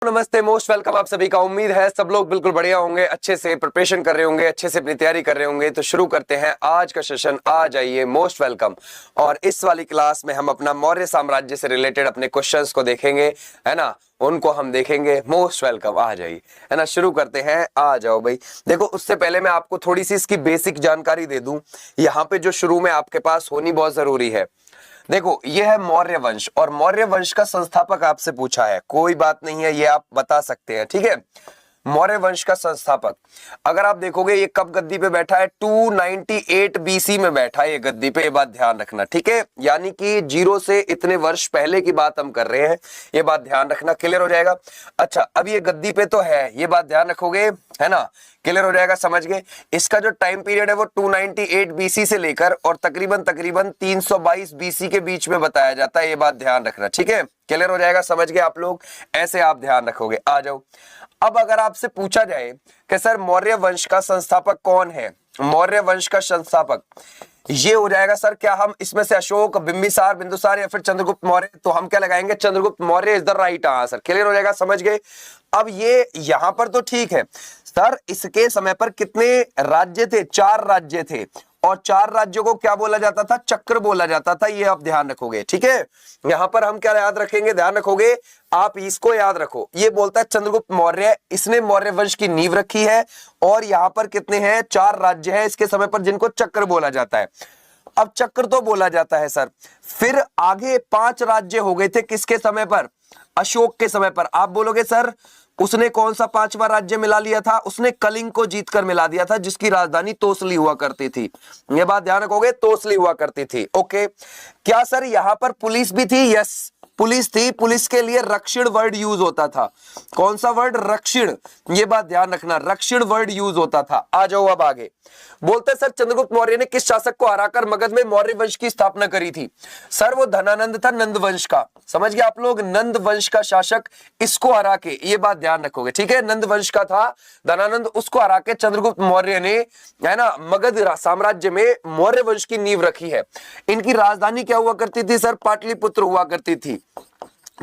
नमस्ते, most welcome आप सभी का। उम्मीद है सब लोग बिल्कुल बढ़िया होंगे, अच्छे से प्रिपरेशन कर रहे होंगे, अच्छे से अपनी तैयारी कर रहे होंगे। तो शुरू करते हैं आज का सेशन। आ जाइए, मोस्ट वेलकम। और इस वाली क्लास में हम अपना मौर्य साम्राज्य से रिलेटेड अपने क्वेश्चंस को देखेंगे, है ना, उनको हम देखेंगे। मोस्ट वेलकम, आ जाइए, है ना। शुरू करते हैं, आ जाओ भाई। देखो, उससे पहले मैं आपको थोड़ी सी इसकी बेसिक जानकारी दे दूं, यहाँ पे जो शुरू में आपके पास होनी बहुत जरूरी है। देखो, यह है मौर्य वंश, और मौर्य वंश का संस्थापक आपसे पूछा है। कोई बात नहीं है, ये आप बता सकते हैं, ठीक है। मौर्य वंश का संस्थापक अगर आप देखोगे, ये कब गद्दी पे बैठा है? 298 बीसी में बैठा है ये गद्दी पे। ये बात ध्यान रखना, ठीक है। यानी कि 0 से इतने वर्ष पहले की बात हम कर रहे हैं, ये बात ध्यान रखना। क्लियर हो जाएगा? अच्छा, अब ये गद्दी पे तो है, ये बात ध्यान रखोगे, है ना। क्लियर हो जाएगा, समझ गए। इसका जो टाइम पीरियड है वो 298 बीसी से लेकर और तकरीबन 322 बीसी के बीच में बताया जाता है। ये बात ध्यान रखना, ठीक है। क्लियर हो जाएगा, समझ गए आप लोग? ऐसे आप ध्यान रखोगे। आ जाओ। अब अगर आपसे पूछा जाए कि सर मौर्य वंश का संस्थापक कौन है, मौर्य वंश का संस्थापक ये हो जाएगा सर, क्या हम इसमें से अशोक, बिंबिसार, बिंदुसार या फिर चंद्रगुप्त मौर्य? तो हम क्या लगाएंगे? Chandragupta Maurya is the right answer. Clear हो जाएगा, समझ गए। अब ये यहां पर तो ठीक है सर, इसके समय पर कितने राज्य थे? 4 राज्य थे, और 4 राज्यों को क्या बोला जाता था? चक्र बोला जाता था। ये आप ध्यान रखोगे, ठीक है। यहां पर हम क्या याद रखेंगे? ध्यान रखोगे, आप इसको याद रखो। ये बोलता है चंद्रगुप्त मौर्य, इसने मौर्य वंश की नींव रखी है, और यहां पर कितने हैं? 4 राज्य हैं इसके समय पर, जिनको चक्र बोला जाता है। अब चक्र तो बोला जाता है सर, फिर आगे 5 राज्य हो गए थे किसके समय पर? अशोक के समय पर। आप बोलोगे सर उसने कौन सा 5वां राज्य मिला लिया था? उसने कलिंग को जीतकर मिला दिया था, जिसकी राजधानी तोसली हुआ करती थी। यह बात ध्यान रखोगे, तोसली हुआ करती थी। ओके, क्या सर यहां पर पुलिस भी थी? यस, पुलिस थी। पुलिस के लिए रक्षिण वर्ड यूज होता था। कौन सा वर्ड? रक्षिण। ये बात ध्यान रखना, रक्षिण वर्ड यूज होता था। आ जाओ अब आगे। बोलते सर चंद्रगुप्त मौर्य ने किस शासक को हराकर मगध में मौर्य वंश की स्थापना करी थी? सर वो धनानंद था, नंद वंश का। समझ गए आप लोग? नंद वंश का शासक, इसको हरा के, ये बात ध्यान रखोगे, ठीक है। नंद वंश का था धनानंद, उसको हरा के चंद्रगुप्त मौर्य ने, है ना, मगध साम्राज्य में मौर्य वंश की नींव रखी है। इनकी राजधानी क्या हुआ करती थी सर? पाटलिपुत्र हुआ करती थी।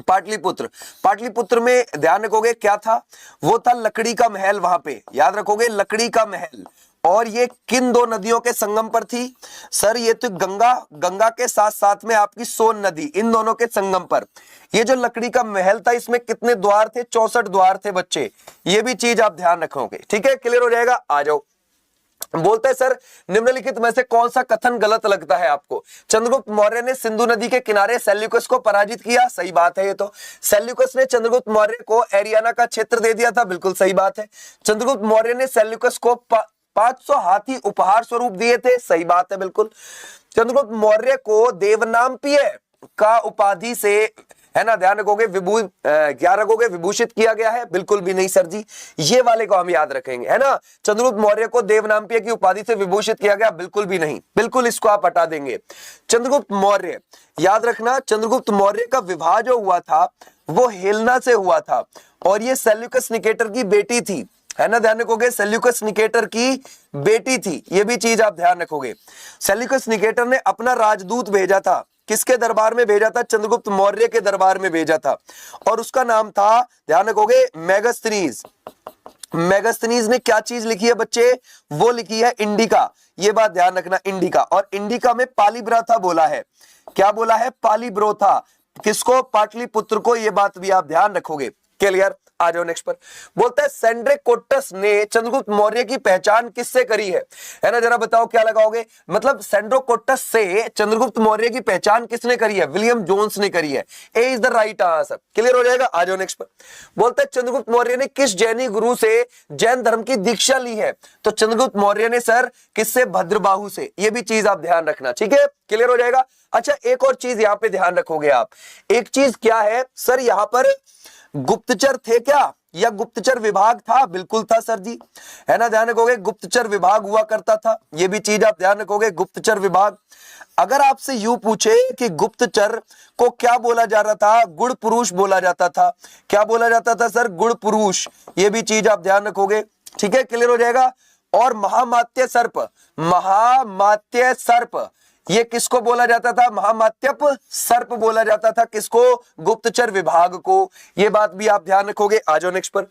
पाटलिपुत्र। पाटलिपुत्र में ध्यान रखोगे क्या था? वो था लकड़ी का महल। वहां पे याद रखोगे, लकड़ी का महल। और ये किन 2 नदियों के संगम पर थी? सर ये तो गंगा, गंगा के साथ साथ में आपकी सोन नदी, इन दोनों के संगम पर। ये जो लकड़ी का महल था, इसमें कितने द्वार थे? 64 द्वार थे बच्चे। ये भी चीज आप ध्यान रखोगे, ठीक है। क्लियर हो जाएगा। आ जाओ। बोलते हैं सर निम्नलिखित में से कौन सा कथन गलत लगता है आपको? चंद्रगुप्त मौर्य ने सिंधु नदी के किनारे सेल्यूकस को पराजित किया। सही बात है। ये तो सेल्यूकस ने चंद्रगुप्त मौर्य को एरियाना का क्षेत्र दे दिया था। बिल्कुल सही बात है। चंद्रगुप्त मौर्य ने सेल्यूकस को 500 हाथी उपहार स्वरूप दिए थे। सही बात है, बिल्कुल। चंद्रगुप्त मौर्य को देवनाम्पीय का उपाधि से, है ना, ध्यान रखोगे, क्या रखोगे? विभूषित किया गया है। बिल्कुल भी नहीं सर जी, ये वाले को हम याद रखेंगे, है ना। चंद्रगुप्त मौर्य को देवनाम्पीय की उपाधि से विभूषित किया गया, बिल्कुल भी नहीं, बिल्कुल इसको आप हटा देंगे। चंद्रगुप्त मौर्य, याद रखना, चंद्रगुप्त मौर्य का विवाह जो हुआ था वो हेलना से हुआ था, और ये सेल्यूकस निकेटर की बेटी थी, है ना। ध्यान रखोगे, सेल्यूकस निकेटर की बेटी थी। ये भी चीज आप ध्यान रखोगे। सेल्यूकस निकेटर ने अपना राजदूत भेजा था। किसके दरबार में भेजा था? चंद्रगुप्त मौर्य के दरबार में भेजा था, और उसका नाम था, ध्यान रखोगे, मेगास्थनीज। मेगास्थनीज ने क्या चीज लिखी है बच्चे? वो लिखी है इंडिका। ये बात ध्यान रखना, इंडिका। और इंडिका में पालीब्राथा बोला है। क्या बोला है? पालीब्रोथा। किसको? पाटलिपुत्र को। ये बात भी आप ध्यान रखोगे। क्लियर? आ जाओ नेक्स्ट पर। बोलता है सेंड्रोकोटस ने चंद्रगुप्त मौर्य की पहचान किससे करी है ना। जरा बताओ क्या लगाओगे? मतलब सेंड्रोकोटस से चंद्रगुप्त मौर्य की पहचान किसने करी है? विलियम जोन्स ने करी है। A is the right answer. Clear हो जाएगा। आ जाओ नेक्स्ट पर। बोलता है चंद्रगुप्त मौर्य ने किस जैनी गुरु से जैन धर्म की दीक्षा ली है? तो चंद्रगुप्त मौर्य ने सर किससे? भद्रबाहु से। ये भी चीज आप ध्यान रखना, ठीक है। क्लियर हो जाएगा। अच्छा, एक और चीज यहां पे ध्यान रखोगे आप। एक चीज क्या है सर? यहां पर गुप्तचर थे क्या, या गुप्तचर विभाग था? बिल्कुल था सर जी, है ना। ध्यान रखोगे, गुप्तचर विभाग हुआ करता था। ये भी चीज आप ध्यान रखोगे, गुप्तचर विभाग। अगर आपसे यूं पूछे कि गुप्तचर को क्या बोला जा रहा था? गुड़ पुरुष बोला जाता था। क्या बोला जाता था सर? गुड़ पुरुष। ये भी चीज आप ध्यान रखोगे, ठीक है। क्लियर हो जाएगा। और महामात्य सर्प, महामात्य सर्प, ये किसको बोला जाता था? महामात्यप सर्प बोला जाता था। किसको? गुप्तचर विभाग को। ये बात भी आप ध्यान रखोगे। आ जाओ नेक्स्ट पर।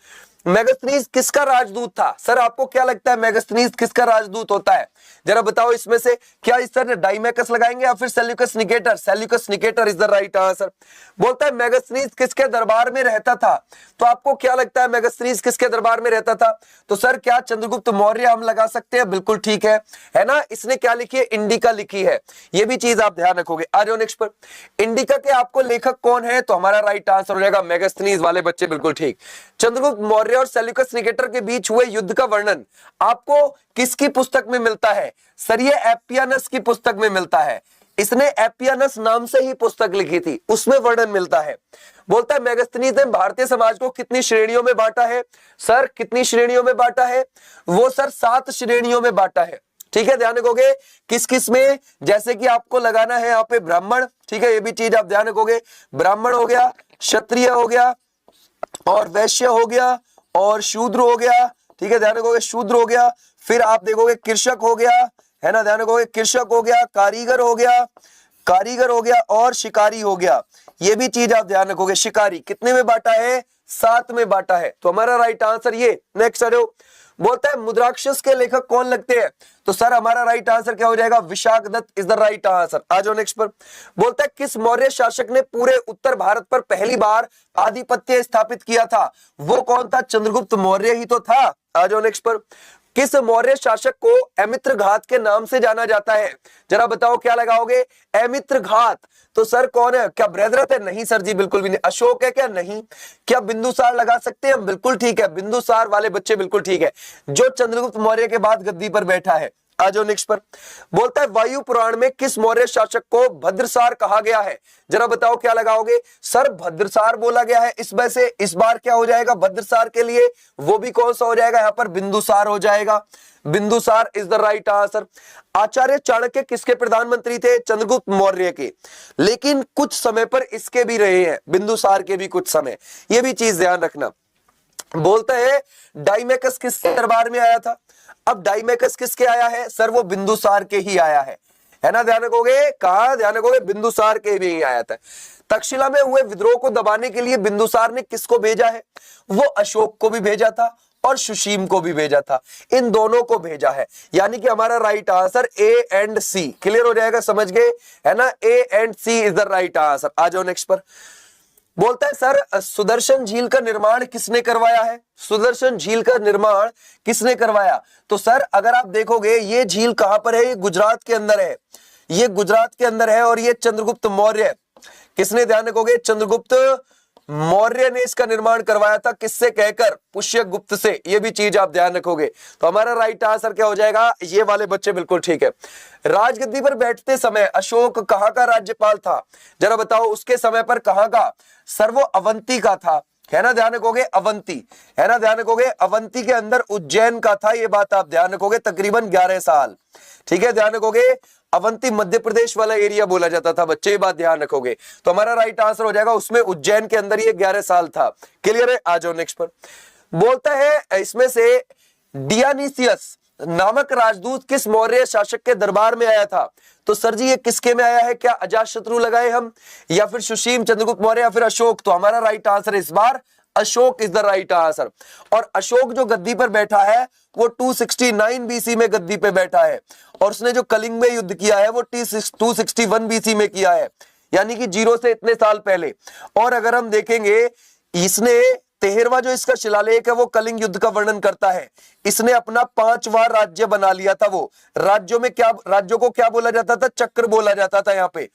मेगास्थनीज किसका राजदूत था? सर आपको क्या लगता है मेगास्थनीज किसका राजदूत होता है? जरा बताओ इसमें से। क्या इस सर डाइमेकस लगाएंगे या फिर Seleucus Nicator? Seleucus Nicator is the right answer. बोलता है मेगास्थनीज किसके दरबार में रहता था? तो आपको क्या लगता है मेगास्थनीज किसके दरबार में रहता था? तो सर क्या चंद्रगुप्त मौर्य हम लगा सकते हैं? बिल्कुल ठीक है ना। इसने क्या लिखी है? इंडिका लिखी है। ये भी चीज आप ध्यान रखोगे। आ जाओ नेक्स्ट पर। इंडिका के आपको लेखक कौन है? तो हमारा राइट आंसर हो जाएगा मेगास्थनीज वाले बच्चे, बिल्कुल ठीक। चंद्रगुप्त मौर्य और सेल्यूकस निकेटर के बीच हुए युद्ध का वर्णन आपको किसकी पुस्तक में मिलता है? सर ये एपियानस की पुस्तक में मिलता है। इसने एपियानस नाम से ही पुस्तक लिखी थी, उसमें वर्णन मिलता है। बोलता है मेगास्थनीज ने भारतीय समाज को कितनी श्रेणियों में बांटा है? सर कितनी श्रेणियों में बांटा है? वो सर 7 श्रेणियों में बांटा है। ठीक है, ध्यान रखोगे किस किस में। जैसे कि आपको लगाना है यहाँ पे ब्राह्मण, ठीक है, ये भी चीज आप ध्यान रखोगे। ब्राह्मण हो गया, क्षत्रिय हो गया, और वैश्य हो गया, और शूद्र हो गया। ठीक है, ध्यान रखोगे शूद्र हो गया। फिर आप देखोगे कृषक हो गया, है ना, ध्यान रखोगे कृषक हो गया, कारीगर हो गया और शिकारी हो गया। ये भी चीज आप ध्यान रखोगे। शिकारी कितने में बांटा है? 7 में बांटा है। तो हमारा राइट आंसर ये। नेक्स्ट आ जाओ। बोलता है मुद्राक्षस के लेखक कौन लगते हैं? तो सर हमारा राइट आंसर क्या हो जाएगा? Vishakhadatta is the right answer. आ जाओ नेक्स्ट पर। बोलता है किस मौर्य शासक ने पूरे उत्तर भारत पर पहली बार आधिपत्य स्थापित किया था? वो कौन था? चंद्रगुप्त मौर्य ही तो था। आ जाओ नेक्स्ट पर। किस मौर्य शासक को अमित्र घात के नाम से जाना जाता है? जरा बताओ क्या लगाओगे? अमित्र घात। तो सर कौन है? क्या बृहद्रथ है? नहीं सर जी, बिल्कुल भी नहीं। अशोक है क्या? नहीं। क्या बिंदुसार लगा सकते हैं? बिल्कुल ठीक है, बिंदुसार वाले बच्चे बिल्कुल ठीक है, जो चंद्रगुप्त मौर्य के बाद गद्दी पर बैठा है। आ जाओ नेक्स्ट पर। बोलता है वायु पुराण में किस मौर्य शासक को भद्रसार कहा गया है? जरा बताओ क्या लगाओगे? सर भद्रसार बोला गया है। इस वजह से इस बार क्या हो जाएगा भद्रसार के लिए? वो भी कौन सा हो जाएगा? यहां पर बिंदुसार हो जाएगा। Bindusara is the right answer. Acharya Chanakya किसके प्रधानमंत्री थे? चंद्रगुप्त मौर्य के, लेकिन कुछ समय पर इसके भी रहे हैं, बिंदुसार के भी कुछ समय। ये भी चीज ध्यान रखना। बोलता है डाइमेकस किस दरबार में आया था? अब डाइमेकस किसके आया है? सर वो बिंदुसार के ही आया है ना, ध्यान रखोगे। कहां ध्यान रखोगे? बिंदुसार के भी ही आया था। तक्षशिला में हुए विद्रोह को दबाने के लिए बिंदुसार ने किसको भेजा है? वो अशोक को भी भेजा था और सुशीम को भी भेजा था। इन दोनों को भेजा है, यानी कि हमारा right answer A and C. Clear हो जाएगा, समझ गए, है ना। A and C is the right answer. आ जाओ नेक्स्ट पर। बोलता है सर सुदर्शन झील का निर्माण किसने करवाया है? सुदर्शन झील का निर्माण किसने करवाया? तो सर अगर आप देखोगे ये झील कहां पर है? ये गुजरात के अंदर है, ये गुजरात के अंदर है, और ये चंद्रगुप्त मौर्य। किसने? ध्यान रखोगे चंद्रगुप्त मौर्य ने इसका निर्माण करवाया था। किससे कहकर? पुष्यगुप्त से। ये भी चीज आप ध्यान रखोगे। तो हमारा राइट आंसर क्या हो जाएगा? ये वाले बच्चे बिल्कुल ठीक है। राजगद्दी पर बैठते समय अशोक कहां का राज्यपाल था? जरा बताओ उसके समय पर कहां का? सर वो अवंती का था, है ना, ध्यान रखोगे। अवंती, है ना, ध्यान रखोगे। अवंती के अंदर उज्जैन का था, ये बात आप ध्यान रखोगे। तकरीबन 11 साल। ठीक है, ध्यान रखोगे। अवंती मध्य प्रदेश वाला एरिया बोला जाता था बच्चे, ये बात ध्यान रखोगे। तो हमारा राइट आंसर हो जाएगा उसमें उज्जैन के अंदर ये 11 साल था। क्लियर है? आ जाओ नेक्स्ट पर। बोलता है इसमें से डियानीसियस नामक राजदूत किस मौर्य शासक के दरबार में आया था? तो सर जी ये किसके में आया है? क्या अजातशत्रु लगाए हम, या फिर सुशीम, चंद्रगुप्त मौर्य, या फिर अशोक? तो हमारा राइट आंसर इस बार Ashoka is the right answer. और अशोक जो गद्दी पर बैठा है वो 269 बीसी में गद्दी पे बैठा है, और उसने जो कलिंग में युद्ध किया है वो 261 बीसी में किया है, यानी कि 0 से इतने साल पहले। और अगर हम देखेंगे इसने 13वां जो इसका शिलालेख है वो कलिंग युद्ध का वर्णन करता है। इसने अपना 5वां राज्य बना लिया था। वो राज्यों में क्या, राज्यों को क्या बोला जाता था? चक्र बोला जाता था। यहाँ पे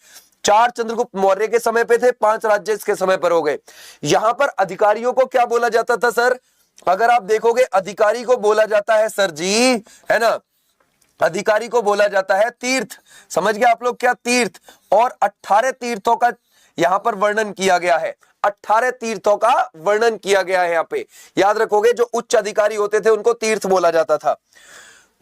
4 चंद्रगुप्त मौर्य के समय पे थे, 5 राज्य इसके समय पर हो गए। यहां पर अधिकारियों को क्या बोला जाता था सर? अगर आप देखोगे अधिकारी को बोला जाता है सर जी, है ना, अधिकारी को बोला जाता है तीर्थ। समझ गए आप लोग क्या? तीर्थ। और 18 तीर्थों का यहां पर वर्णन किया गया है। 18 तीर्थों का वर्णन किया गया है यहाँ पे, याद रखोगे। जो उच्च अधिकारी होते थे उनको तीर्थ बोला जाता था।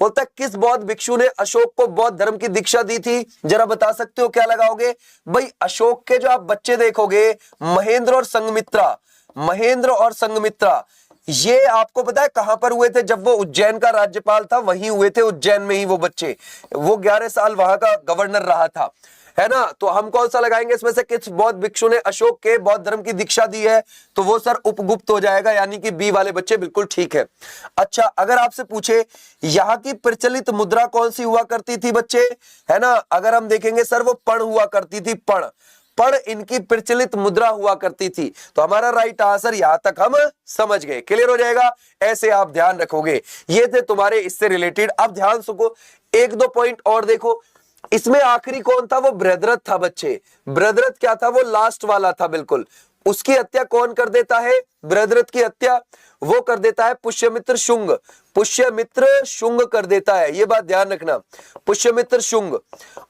बोलता है किस बौद्ध भिक्षु ने अशोक को बौद्ध धर्म की दीक्षा दी थी? जरा बता सकते हो, क्या लगाओगे? भाई अशोक के जो आप बच्चे देखोगे, महेंद्र और संघमित्रा, महेंद्र और संघमित्रा, ये आपको पता है कहां पर हुए थे? जब वो उज्जैन का राज्यपाल था वहीं हुए थे, उज्जैन में ही वो बच्चे। वो 11 साल वहां का गवर्नर रहा था, है ना। तो हम कौन सा लगाएंगे इसमें से? किस बौद्ध भिक्षु ने अशोक के बौद्ध धर्म की दीक्षा दी है? तो वो सर उपगुप्त हो जाएगा, यानी कि बी वाले बच्चे बिल्कुल ठीक है। अच्छा, अगर आपसे पूछे यहाँ की प्रचलित मुद्रा कौन सी हुआ करती थी बच्चे, है ना, अगर हम देखेंगे सर वो पण हुआ करती थी, पण इनकी प्रचलित मुद्रा हुआ करती थी। तो हमारा राइट आंसर यहां तक हम समझ गए। क्लियर हो जाएगा? ऐसे आप ध्यान रखोगे। ये थे तुम्हारे इससे रिलेटेड। अब ध्यान सुनो, एक दो पॉइंट और देखो। इसमें आखिरी कौन था? वो बृहद्रथ था बच्चे। बृहद्रथ क्या था? वो लास्ट वाला था बिल्कुल। उसकी हत्या कौन कर देता है? बृहद्रथ की हत्या वो कर देता है पुष्यमित्र शुंग। पुष्यमित्र शुंग कर देता है, ये बात ध्यान रखना। पुष्यमित्र शुंग,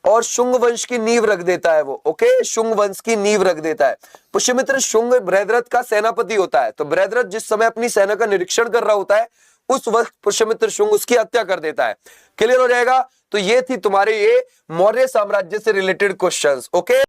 और शुंग वंश की नींव रख देता है वो। ओके, शुंग वंश की नींव रख देता है। पुष्यमित्र शुंग बृहद्रथ का सेनापति होता है। तो बृहद्रथ जिस समय अपनी सेना का निरीक्षण कर रहा होता है उस वक्त पुष्यमित्र शुंग उसकी हत्या कर देता है। क्लियर हो जाएगा? तो ये थी तुम्हारे ये मौर्य साम्राज्य से रिलेटेड क्वेश्चंस। ओके।